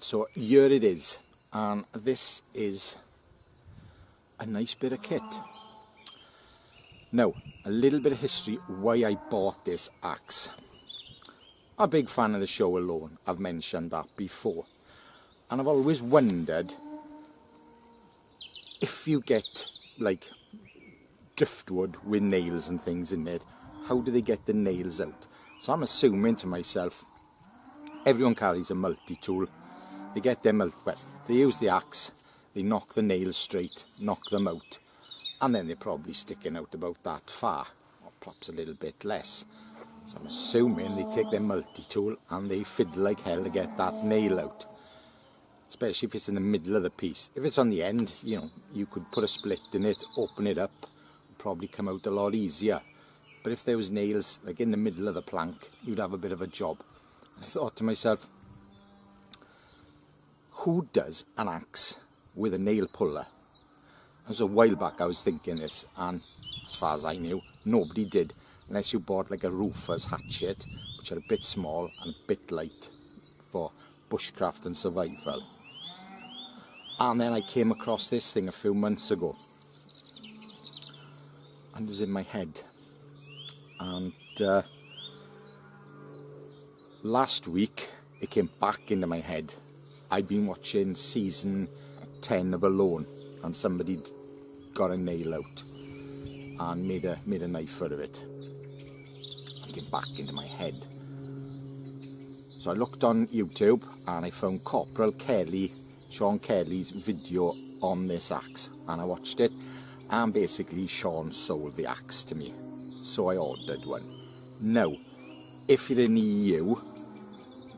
Right, so here it is, and this is a nice bit of kit. Now, a little bit of history why I bought this axe. I'm a big fan of the show alone, I've mentioned that before. And I've always wondered, if you get like driftwood with nails and things in it, how do they get the nails out? So I'm assuming to myself, everyone carries a multi-tool. They get them out, well, they use the axe, they knock the nails straight, knock them out, and then they're probably sticking out about that far, or perhaps a little bit less. So I'm assuming they take their multi-tool and they fiddle like hell to get that nail out. Especially if it's in the middle of the piece. If it's on the end, you know, you could put a split in it, open it up, it'd probably come out a lot easier. But if there was nails like in the middle of the plank, you'd have a bit of a job. And I thought to myself, who does an axe with a nail puller? It was a while back I was thinking this, and as far as I knew, nobody did, unless you bought like a roofer's hatchet, which are a bit small and a bit light for bushcraft and survival. And then I came across this thing a few months ago, and it was in my head. And last week it came back into my head. I'd been watching season 10 of Alone, and somebody got a nail out and made a knife out of it. It came back into my head. So I looked on YouTube and I found Sean Kelly's video on this axe, and I watched it, and basically Sean sold the axe to me. So I ordered one. Now, if you're in the EU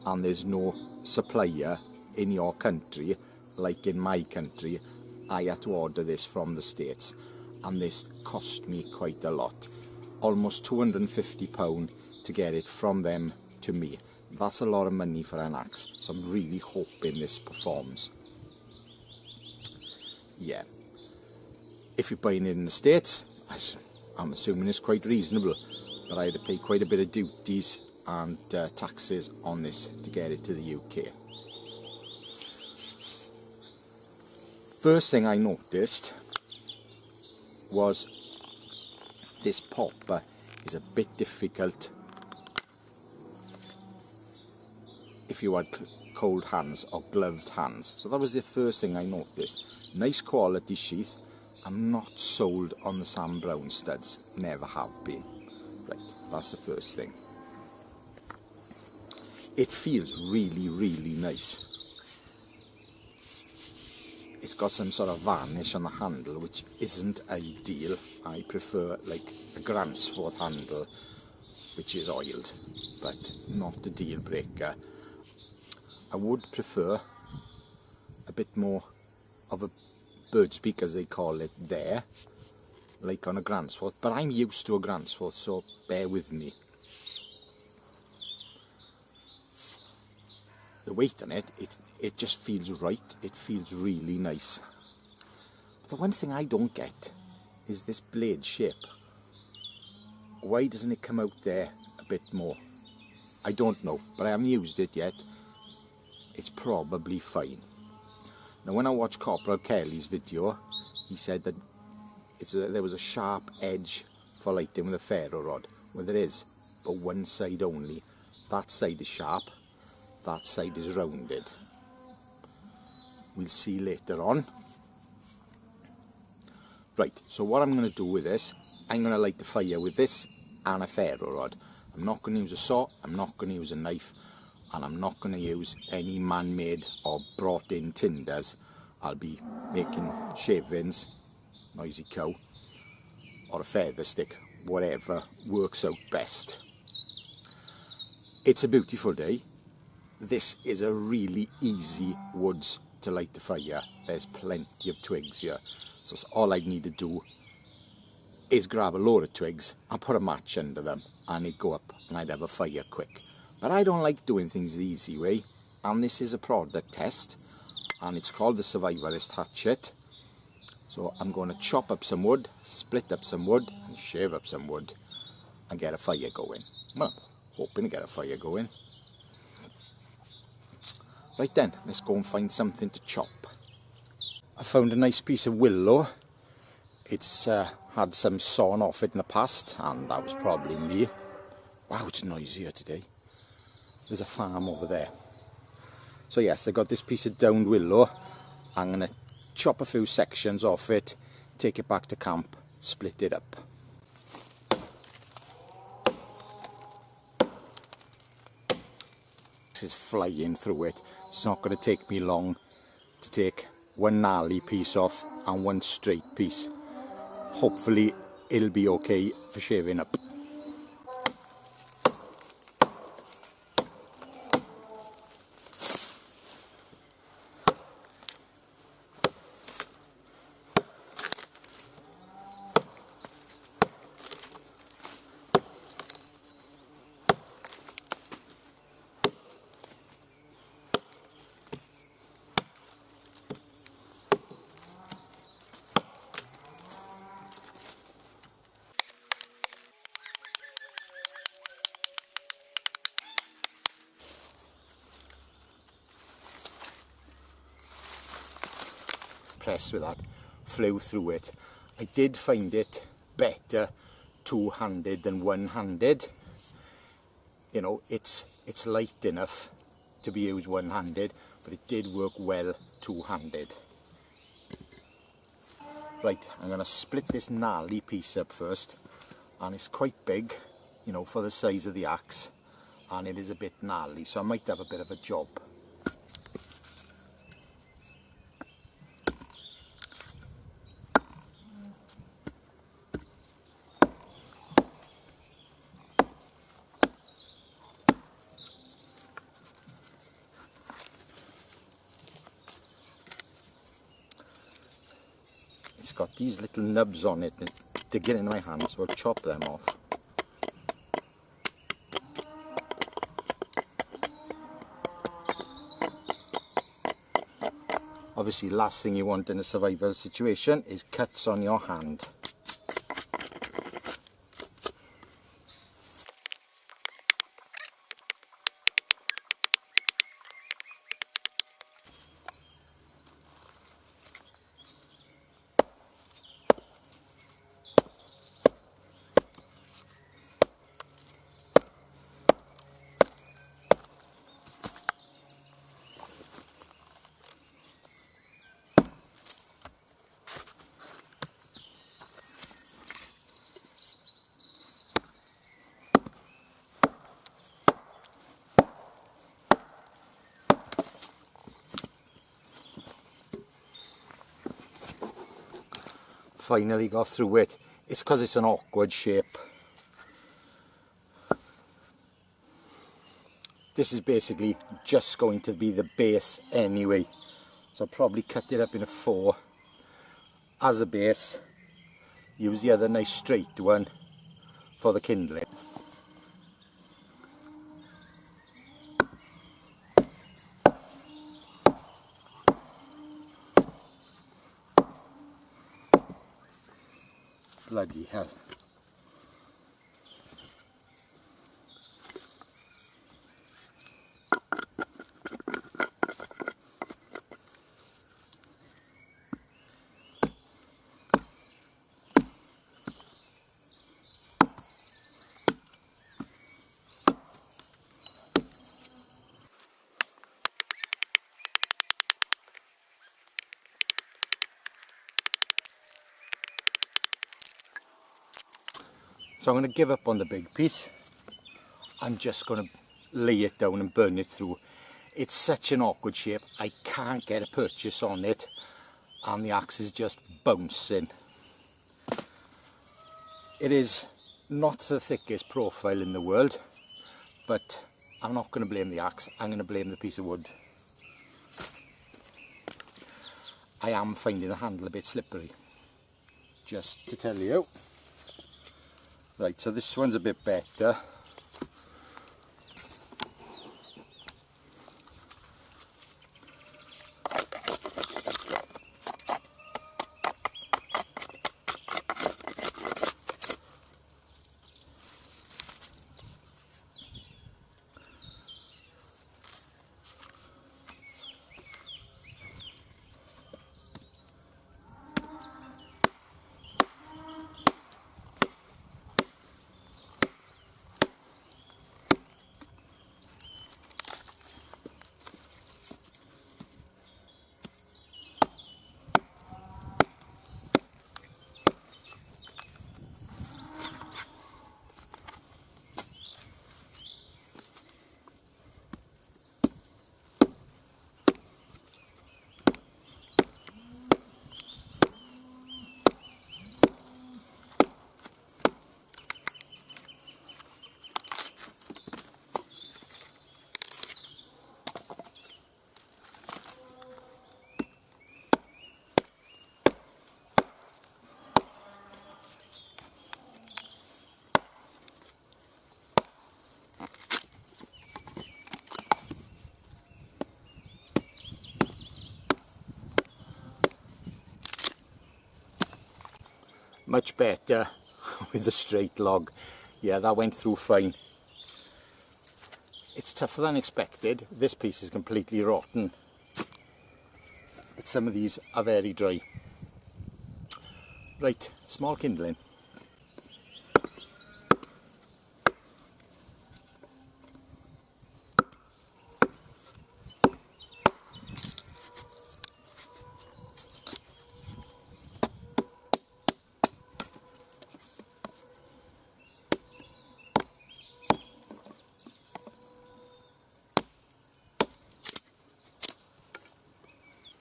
and there's no supplier in your country, like in my country, I had to order this from the States, and this cost me quite a lot. Almost £250 to get it from them to me. That's a lot of money for an axe, so I'm really hoping this performs. Yeah. If you're buying it in the States, I'm assuming it's quite reasonable, but I had to pay quite a bit of duties and taxes on this to get it to the UK. First thing I noticed was this popper is a bit difficult if you had cold hands or gloved hands. So that was the first thing I noticed. Nice quality sheath. I'm not sold on the Sam Brown studs, never have been. Right, that's the first thing. It feels really, really nice. It's got some sort of varnish on the handle, which isn't ideal. I prefer like a Gransford handle, which is oiled, but not a deal breaker. I would prefer a bit more of a bird's beak, as they call it there, like on a Gransford, but I'm used to a Gransford, so bear with me. The weight on it, it just feels right. It feels really nice. But the one thing I don't get is this blade shape. Why doesn't it come out there a bit more? I don't know, but I haven't used it yet. It's probably fine. Now, when I watched Corporal Kelly's video, he said that there was a sharp edge for lighting with a ferro rod. Well, there is, but one side only. That side is sharp, that side is rounded. We'll see later on. Right, so what I'm going to do with this, I'm going to light the fire with this and a ferro rod. I'm not going to use a saw, I'm not going to use a knife, and I'm not going to use any man-made or brought-in tinders. I'll be making shavings, noisy cow, or a feather stick, whatever works out best. It's a beautiful day. This is a really easy woods to light the fire. There's plenty of twigs here, so all I need to do is grab a load of twigs and put a match under them, and it'd go up and I'd have a fire quick. But I don't like doing things the easy way, and this is a product test, and it's called the Survivalist hatchet. So I'm going to chop up some wood, split up some wood, and shave up some wood and get a fire going. Well, hoping to get a fire going. Right then, let's go and find something to chop. I found a nice piece of willow. It's had some sawn off it in the past, and that was probably me. Wow, it's noisy here today. There's a farm over there. So yes, I got this piece of downed willow. I'm going to chop a few sections off it, take it back to camp, split it up. This is flying through it. It's not going to take me long to take one gnarly piece off and one straight piece. Hopefully it'll be okay for shaving up. Impressed with that, flew through it. I did find it better two-handed than one-handed. You know, it's light enough to be used one-handed, but it did work well two-handed. Right, I'm going to split this gnarly piece up first, and it's quite big, you know, for the size of the axe, and it is a bit gnarly, so I might have a bit of a job. It's got these little nubs on it to get in my hand, so I'll chop them off. Obviously, last thing you want in a survival situation is cuts on your hand. Finally got through it. It's because it's an awkward shape. This is basically just going to be the base anyway, so I'll probably cut it up in a 4 as a base. Use the other nice straight one for the kindling. Bloody hell. So I'm going to give up on the big piece. I'm just going to lay it down and burn it through. It's such an awkward shape. I can't get a purchase on it, and the axe is just bouncing. It is not the thickest profile in the world, but I'm not going to blame the axe. I'm going to blame the piece of wood. I am finding the handle a bit slippery, just to tell you. Right, so this one's a bit better. much better with the straight log. Yeah, that went through fine. It's tougher than expected. This piece is completely rotten, but some of these are very dry. Right, small kindling.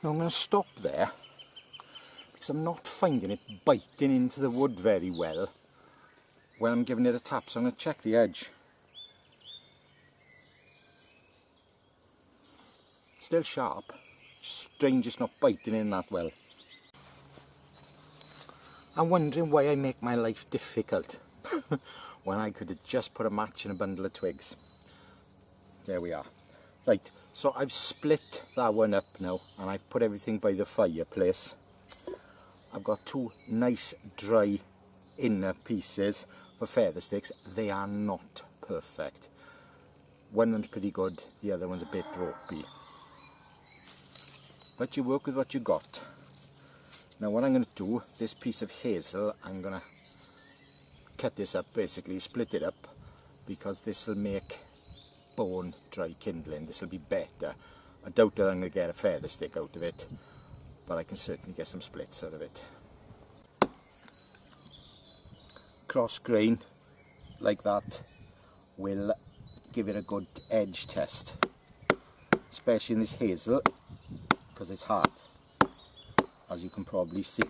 Now I'm going to stop there because I'm not finding it biting into the wood very well when I'm giving it a tap, so I'm going to check the edge. Still sharp, strange it's not biting in that well. I'm wondering why I make my life difficult when I could have just put a match in a bundle of twigs. There we are. Right, so I've split that one up now and I've put everything by the fireplace. I've got two nice dry inner pieces for feather sticks. They are not perfect. One of them's pretty good, the other one's a bit ropey. But you work with what you got. Now what I'm going to do, this piece of hazel, I'm going to cut this up, basically split it up, because this will make bone dry kindling. This will be better. I doubt that I'm going to get a feather stick out of it, but I can certainly get some splits out of it. Cross grain like that will give it a good edge test, especially in this hazel because it's hard, as you can probably see.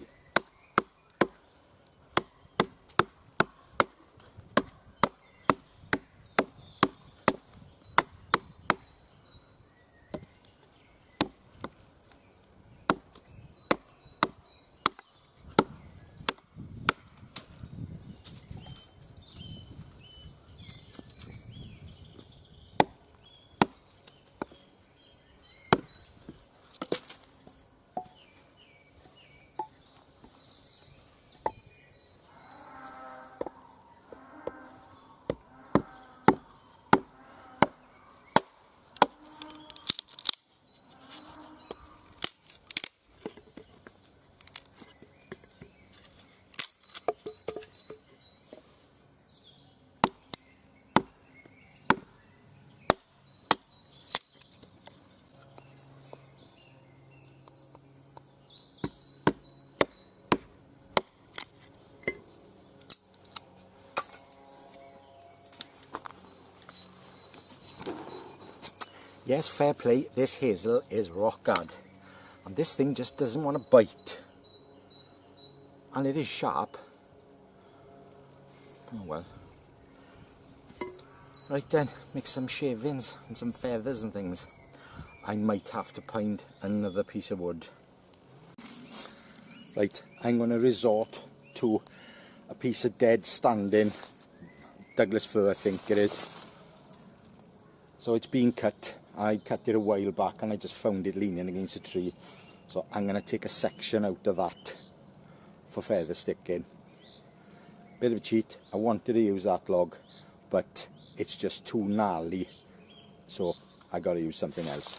Yes, fair play, this hazel is rock hard. And this thing just doesn't want to bite. And it is sharp. Oh well. Right then, make some shavings and some feathers and things. I might have to find another piece of wood. Right, I'm going to resort to a piece of dead standing Douglas fir, I think it is. So it's been cut. I cut it a while back and I just found it leaning against a tree. So I'm going to take a section out of that for feather sticking. Bit of a cheat. I wanted to use that log, but it's just too gnarly. So I got to use something else.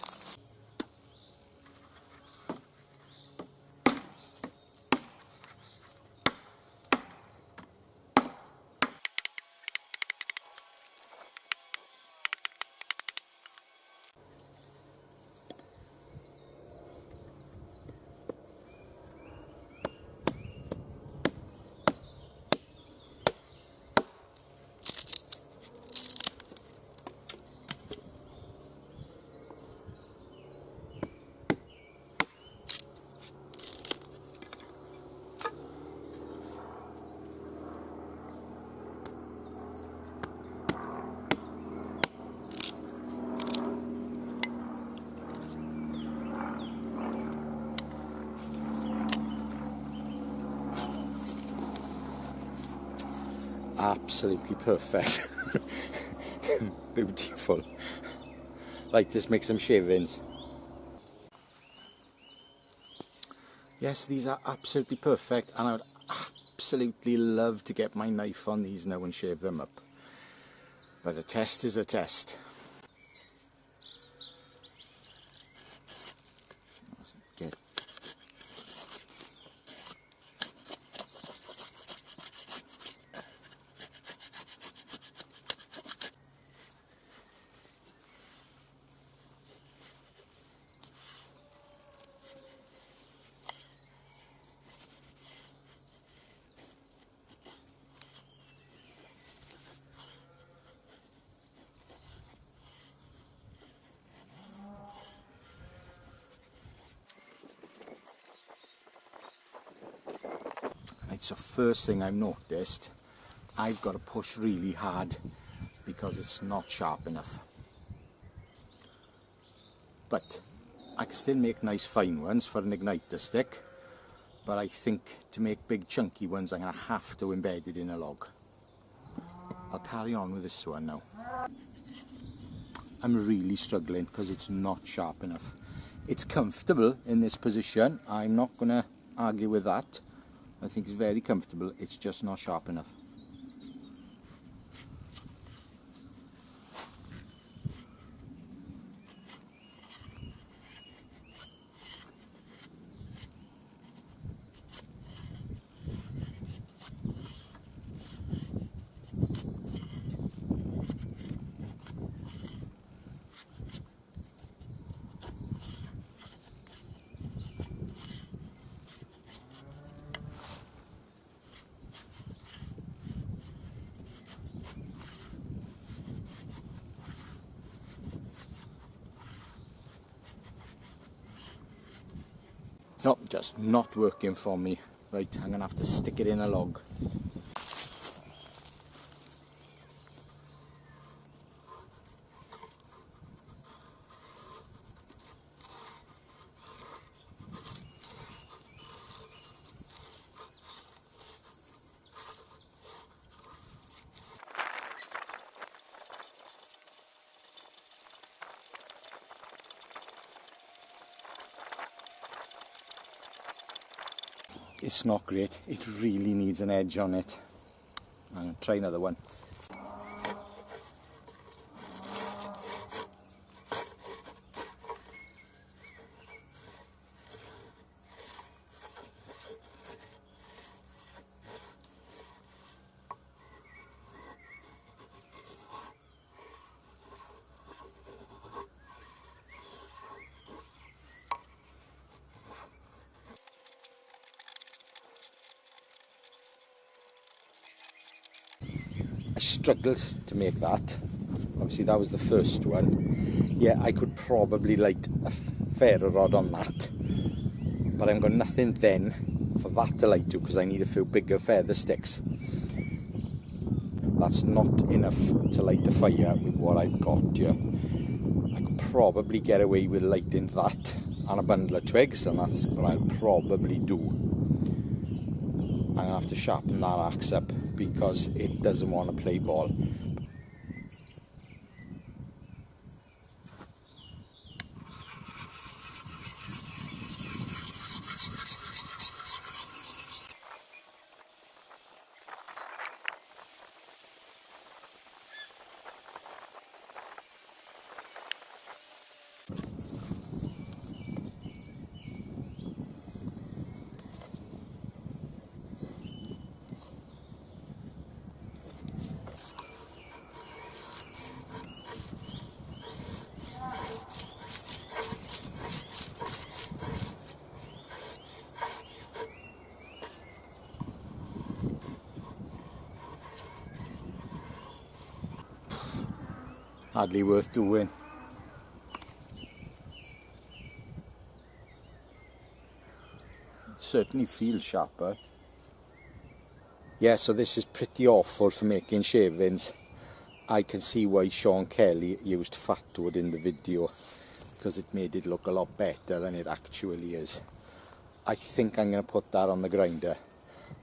Absolutely perfect. Beautiful. Like, let's make some shavings. Yes, these are absolutely perfect, and I would absolutely love to get my knife on these now and shave them up. But a test is a test. Get Right, so first thing I've noticed, I've got to push really hard because it's not sharp enough. But I can still make nice fine ones for an igniter stick, but I think to make big chunky ones I'm going to have to embed it in a log. I'll carry on with this one now. I'm really struggling because it's not sharp enough. It's comfortable in this position, I'm not going to argue with that. I think it's very comfortable, it's just not sharp enough. No, just not working for me. Right, I'm going to have to stick it in a log. It's not great, it really needs an edge on it. I'm going to try another one. I struggled to make that. Obviously that was the first one. Yeah, I could probably light a ferro rod on that, but I've got nothing then for that to light to because I need a few bigger feather sticks. That's not enough to light the fire with what I've got here. I could probably get away with lighting that on a bundle of twigs, and that's what I'll probably do. I'm going to have to sharpen that axe up because it doesn't want to play ball. Hardly worth doing. It certainly feels sharper. Yeah, so this is pretty awful for making shavings. I can see why Sean Kelly used fat wood in the video, because it made it look a lot better than it actually is. I think I'm going to put that on the grinder.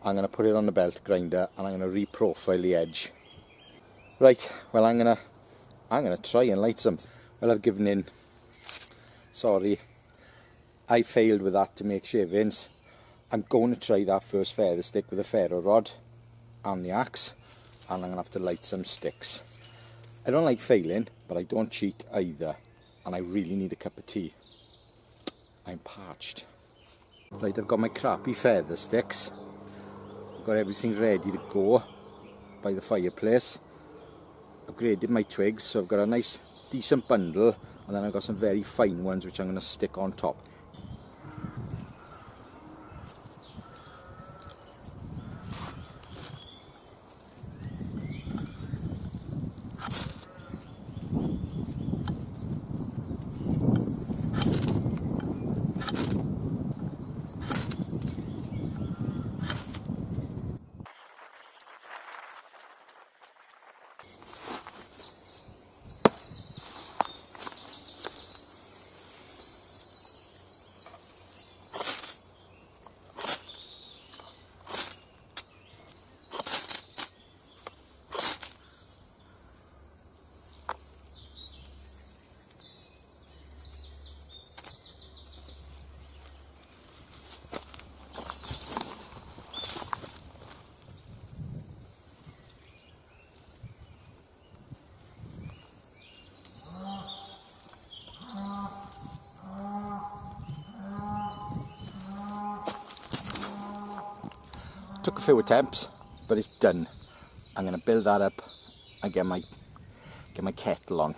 I'm going to put it on the belt grinder and I'm going to reprofile the edge. Right, well I'm going to try and light something. Well, I've given in. Sorry. I failed with that to make shavings. I'm going to try that first feather stick with a ferro rod and the axe, and I'm going to have to light some sticks. I don't like failing, but I don't cheat either, and I really need a cup of tea. I'm parched. Right, I've got my crappy feather sticks. I've got everything ready to go by the fireplace. I've graded my twigs, so I've got a nice decent bundle, and then I've got some very fine ones which I'm going to stick on top. Took a few attempts, but it's done. I'm going to build that up and get my kettle on.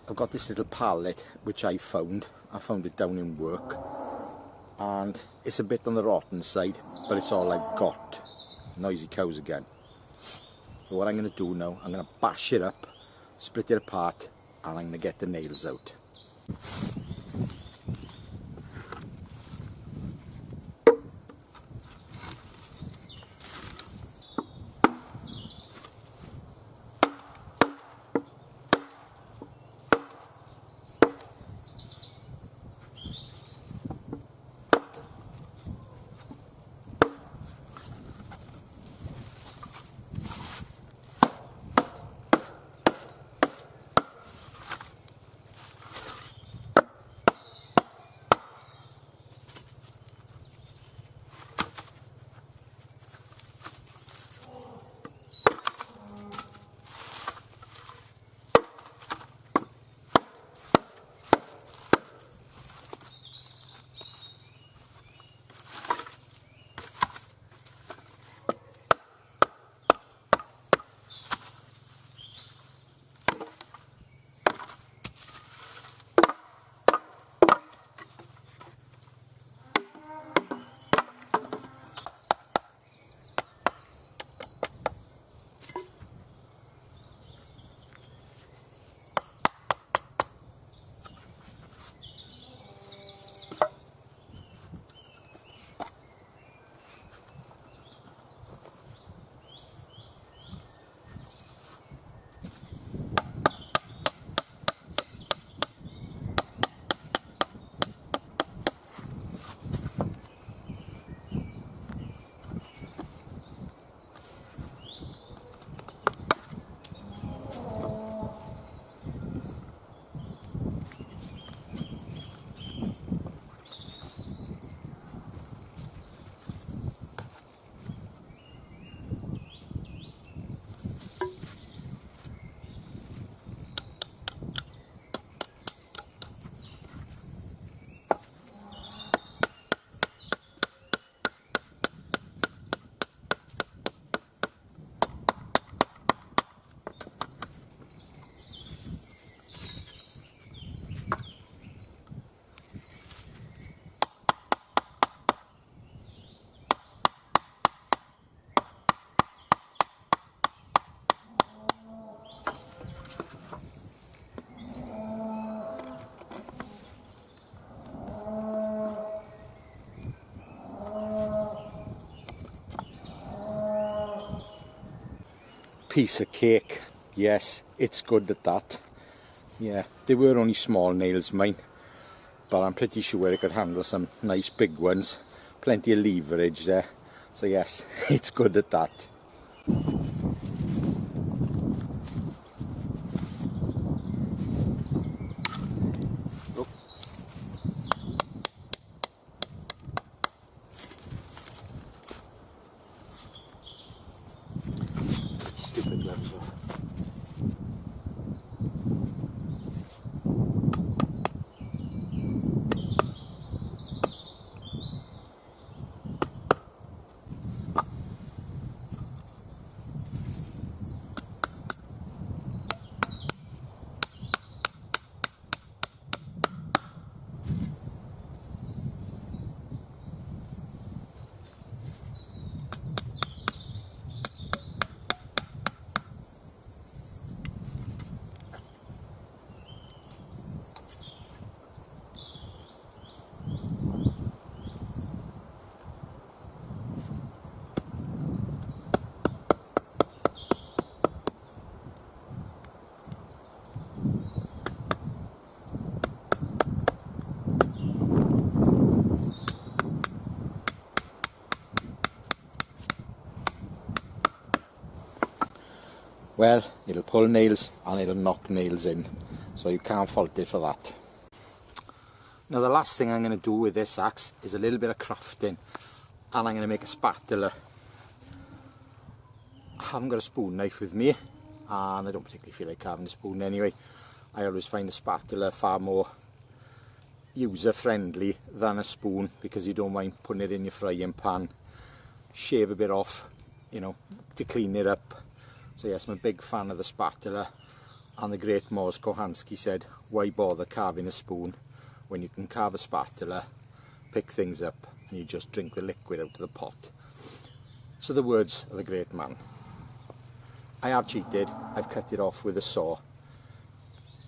I've got this little pallet which I found it down in work, and it's a bit on the rotten side, but it's all I've got. Noisy cows again. So what I'm going to do now, I'm going to bash it up, split it apart, and I'm going to get the nails out. piece of cake. Yes, it's good at that. Yeah, they were only small nails mine, but I'm pretty sure it could handle some nice big ones. Plenty of leverage there. So yes, it's good at that. Oh. Stupid gloves off. Well, it'll pull nails and it'll knock nails in, so you can't fault it for that. Now the last thing I'm going to do with this axe is a little bit of crafting, and I'm going to make a spatula. I haven't got a spoon knife with me, and I don't particularly feel like having a spoon anyway. I always find a spatula far more user friendly than a spoon, because you don't mind putting it in your frying pan, shave a bit off, you know, to clean it up. So yes, I'm a big fan of the spatula, and the great Mors Kochanski said, why bother carving a spoon when you can carve a spatula, pick things up, and you just drink the liquid out of the pot. So the words of the great man. I have cheated, I've cut it off with a saw,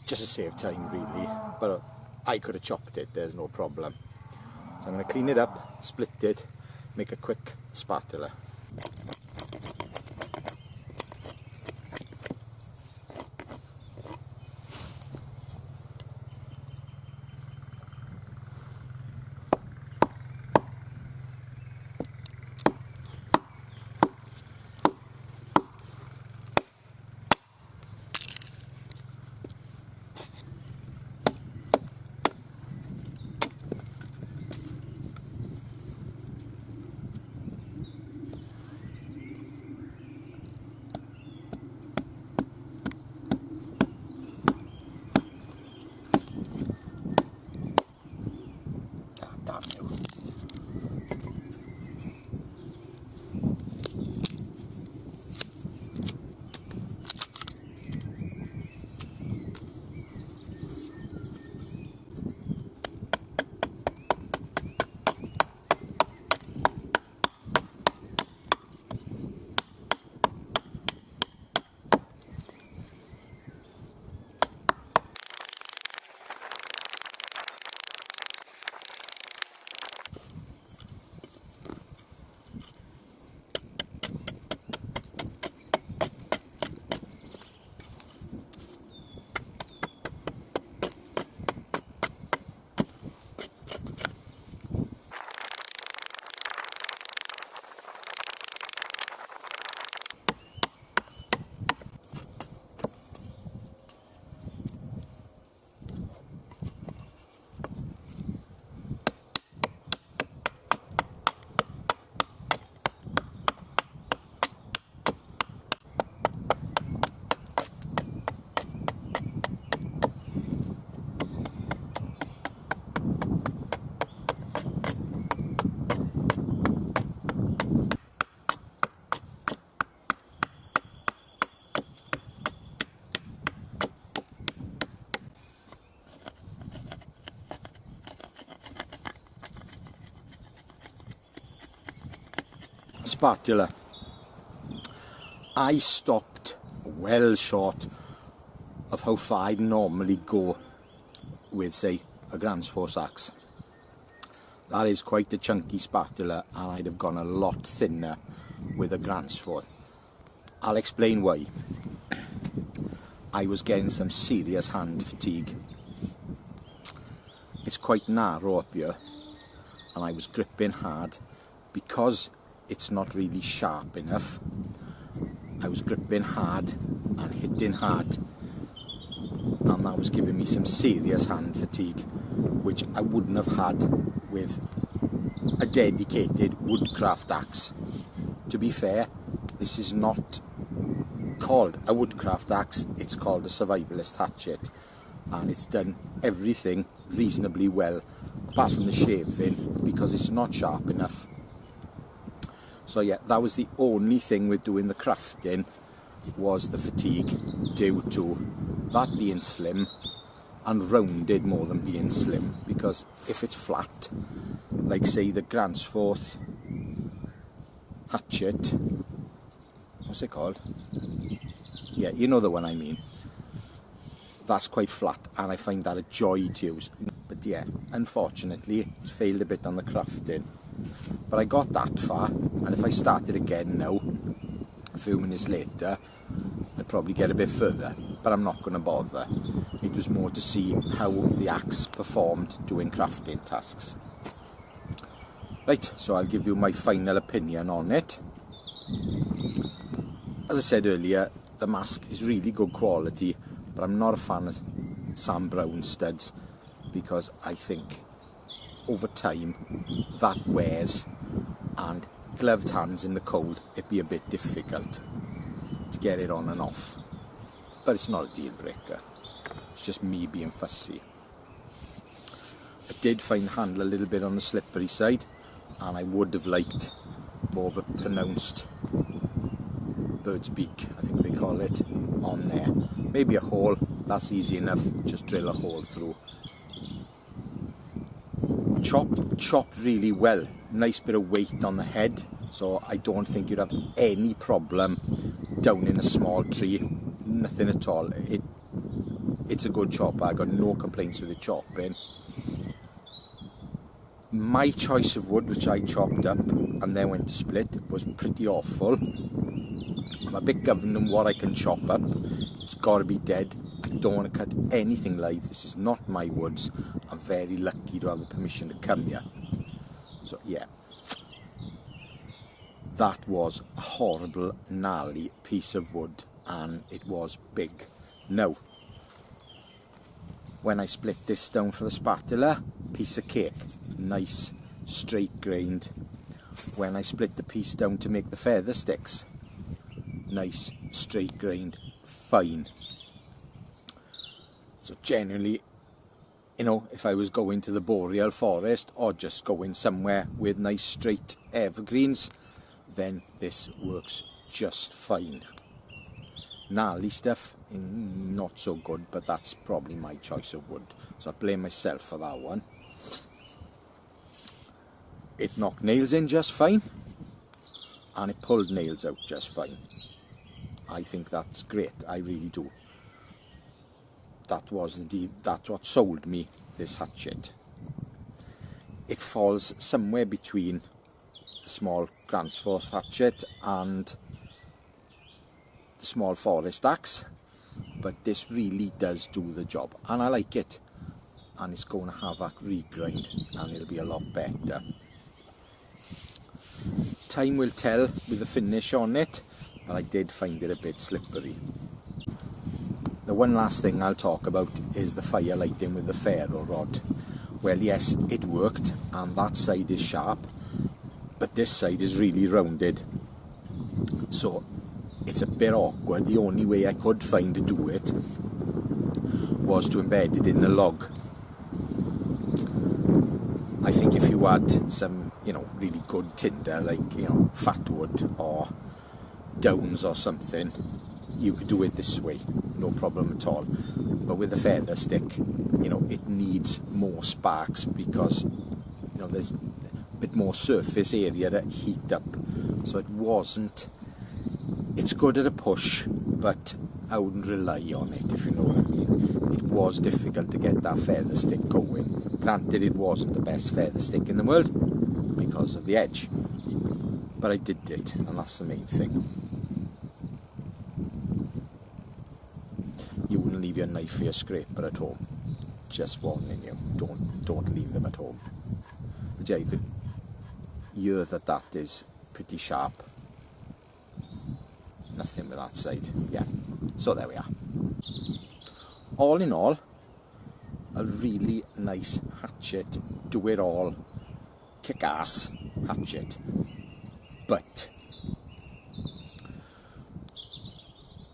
just to save time really, but I could have chopped it, there's no problem. So I'm going to clean it up, split it, make a quick spatula. Spatula. I stopped well short of how far I'd normally go with, say, a Grand's Force axe. That is quite a chunky spatula, and I'd have gone a lot thinner with a Grand's Force. I'll explain why. I was getting some serious hand fatigue. It's quite narrow up here, and I was gripping hard because it's not really sharp enough. I was gripping hard and hitting hard, and that was giving me some serious hand fatigue, which I wouldn't have had with a dedicated woodcraft axe. To be fair, this is not called a woodcraft axe, it's called a survivalist hatchet, and it's done everything reasonably well apart from the shaving because it's not sharp enough. So yeah, that was the only thing with doing the crafting, was the fatigue, due to that being slim and rounded more than being slim. Because if it's flat, like say the Gransforth hatchet, what's it called? Yeah, you know the one I mean. That's quite flat, and I find that a joy to use. But yeah, unfortunately, it failed a bit on the crafting. But I got that far, and if I started again now, a few minutes later, I'd probably get a bit further. But I'm not going to bother. It was more to see how the axe performed doing crafting tasks. Right, so I'll give you my final opinion on it. As I said earlier, the mask is really good quality, but I'm not a fan of Sam Brown studs because I think over time that wears, and gloved hands in the cold, it'd be a bit difficult to get it on and off. But it's not a deal breaker, it's just me being fussy. I did find the handle a little bit on the slippery side, and I would have liked more of a pronounced bird's beak, I think they call it, on there. Maybe a hole, that's easy enough, just drill a hole through. Chopped really well, nice bit of weight on the head, so I don't think you'd have any problem down in a small tree, nothing at all. It's a good chopper, I got no complaints with the chopping. My choice of wood, which I chopped up and then went to split, was pretty awful. I'm a bit governed on what I can chop up. It's got to be dead. I don't want to cut anything live. This is not my woods. I'm very lucky to have the permission to come here. So yeah, that was a horrible, gnarly piece of wood, and it was big. Now, when I split this down for the spatula, piece of cake, nice, straight grained. When I split the piece down to make the feather sticks, nice, straight grained, fine. So generally, you know, if I was going to the boreal forest or just going somewhere with nice straight evergreens, then this works just fine. Gnarly stuff, not so good, but that's probably my choice of wood, so I blame myself for that one. It knocked nails in just fine, and it pulled nails out just fine. I think that's great, I really do. That's what sold me this hatchet. It falls somewhere between the small Gransforth hatchet and the small forest axe, but this really does do the job, and I like it. And it's going to have that regrind, and it'll be a lot better. Time will tell with the finish on it, but I did find it a bit slippery. The one last thing I'll talk about is the fire lighting with the ferro rod. Well, yes, it worked, and that side is sharp, but this side is really rounded, so it's a bit awkward. The only way I could find to do it was to embed it in the log. I think if you had some, you know, really good tinder, like, you know, fat wood or downs or something, you could do it this way, no problem at all. But with the feather stick, you know, it needs more sparks because, you know, there's a bit more surface area to heat up. So it wasn't, it's good at a push, but I wouldn't rely on it, if you know what I mean. It was difficult to get that feather stick going. Granted, it wasn't the best feather stick in the world because of the edge, but I did it, and that's the main thing. leave your knife or your scraper at home. Just warning you, don't leave them at home. But yeah, you could hear that is pretty sharp. Nothing with that side. Yeah, so there we are. All in all, a really nice hatchet, do it all, kick ass hatchet. But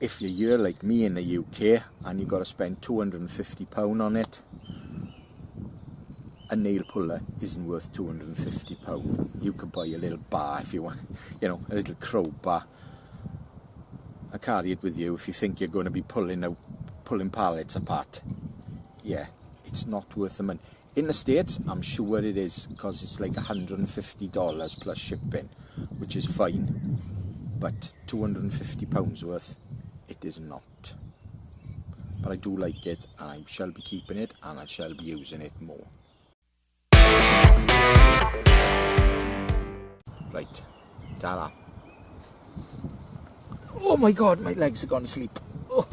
if you're here like me in the UK and you've got to spend £250 on it, a nail puller isn't worth £250. You could buy a little bar if you want, you know, a little crowbar, and carry it with you if you think you're going to be pulling pallets apart. Yeah, it's not worth the money. In the States, I'm sure it is, because it's like $150 plus shipping, which is fine. But £250 worth, it is not. But I do like it, and I shall be keeping it, and I shall be using it more. Right, ta-ra. Oh my god, my legs have gone to sleep. Oh.